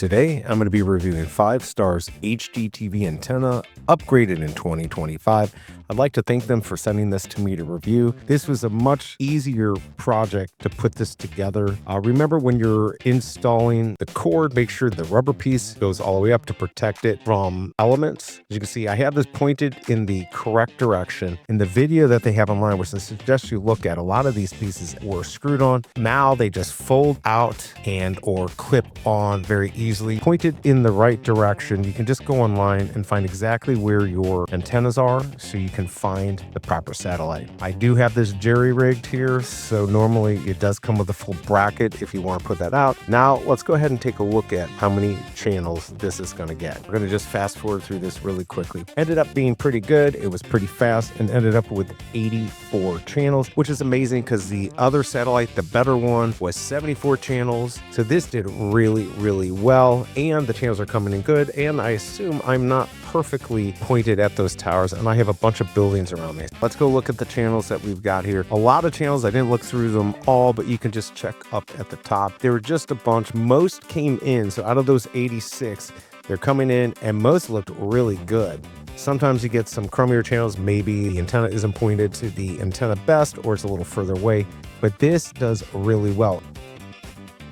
Today, I'm going to be reviewing 5-Star's HDTV antenna upgraded in 2025. I'd like to thank them for sending this to me to review. This was a much easier project to put this together. Remember, when you're installing the cord, make sure the rubber piece goes all the way up to protect it from elements. As you can see, I have this pointed in the correct direction. In the video that they have online, which I suggest you look at, a lot of these pieces were screwed on. Now they just fold out and or clip on very easily. Pointed in the right direction, you can just go online and find exactly where your antennas are so you can find the proper satellite. I do have this jerry-rigged here, so normally it does come with a full bracket if you want to put that out. Now let's go ahead and take a look at how many channels this is going to get. We're going to just fast forward through this really quickly. Ended up being pretty good. It was pretty fast and ended up with 84 channels, which is amazing because the other satellite, the better one, was 74 channels. So this did really well, and the channels are coming in good, and I assume I'm not perfectly pointed at those towers, and I have a bunch of buildings around me. Let's go look at the channels that we've got here. A lot of channels, I didn't look through them all, but you can just check up at the top. There were just a bunch. Most came in, so out of those 86, they're coming in, and most looked really good. Sometimes you get some crummier channels. Maybe the antenna isn't pointed to the antenna best, or it's a little further away, but this does really well.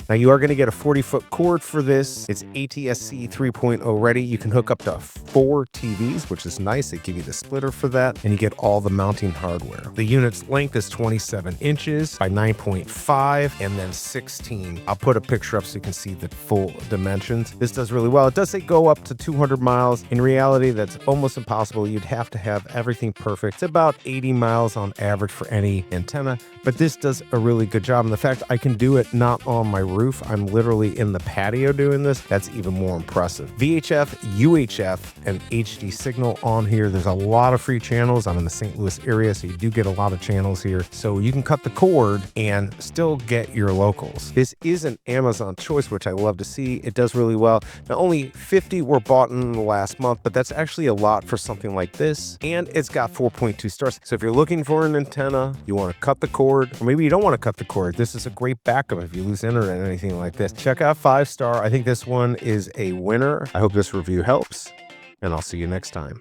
Now you are going to get a 40-foot cord for this. It's ATSC 3.0 ready. You can hook up to 4 TVs, which is nice. They give you the splitter for that, and you get all the mounting hardware. The unit's length is 27 inches by 9.5 and then 16. I'll put a picture up so you can see the full dimensions. This does really well. It does say go up to 200 miles. In reality, that's almost impossible. You'd have to have everything perfect. It's about 80 miles on average for any antenna, but this does a really good job. And the fact I can do it not on my roof, I'm literally in the patio doing this, that's even more impressive. VHF, UHF, and HD signal on here. There's a lot of free channels. I'm in the St. Louis area, so you do get a lot of channels here. So you can cut the cord and still get your locals. This is an Amazon choice, which I love to see. It does really well. Now, only 50 were bought in the last month, but that's actually a lot for something like this. And it's got 4.2 stars. So if you're looking for an antenna, you want to cut the cord, or maybe you don't want to cut the cord, this is a great backup if you lose internet or anything like this. Check out 5-Star. I think this one is a winner. I hope this review helps, and I'll see you next time.